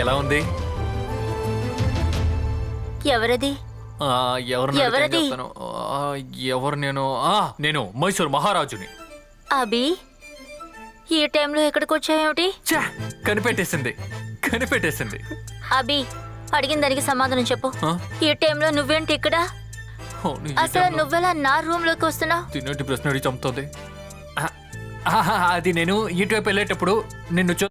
ఎలా ఉంది? ఎవరది? ఎవరు? ఎవరు నేను మైసూర్ మహారాజుని. అభి, ఈ టైంలో ఎక్కడికి వచ్చాయేమిటి? కనిపెట్టేసింది. అభి, అడిగిన దానికి సమాధానం చెప్పు. ఈ టైంలో నువ్వేంటి ఇక్కడ? అసలు నువ్వెలా నా రూమ్ లోకి వస్తున్నావు? తిన్నట్టు ప్రశ్న అడిగి చంపుతుంది. అది నేను ఇటువైపు వెళ్ళేటప్పుడు నిన్ను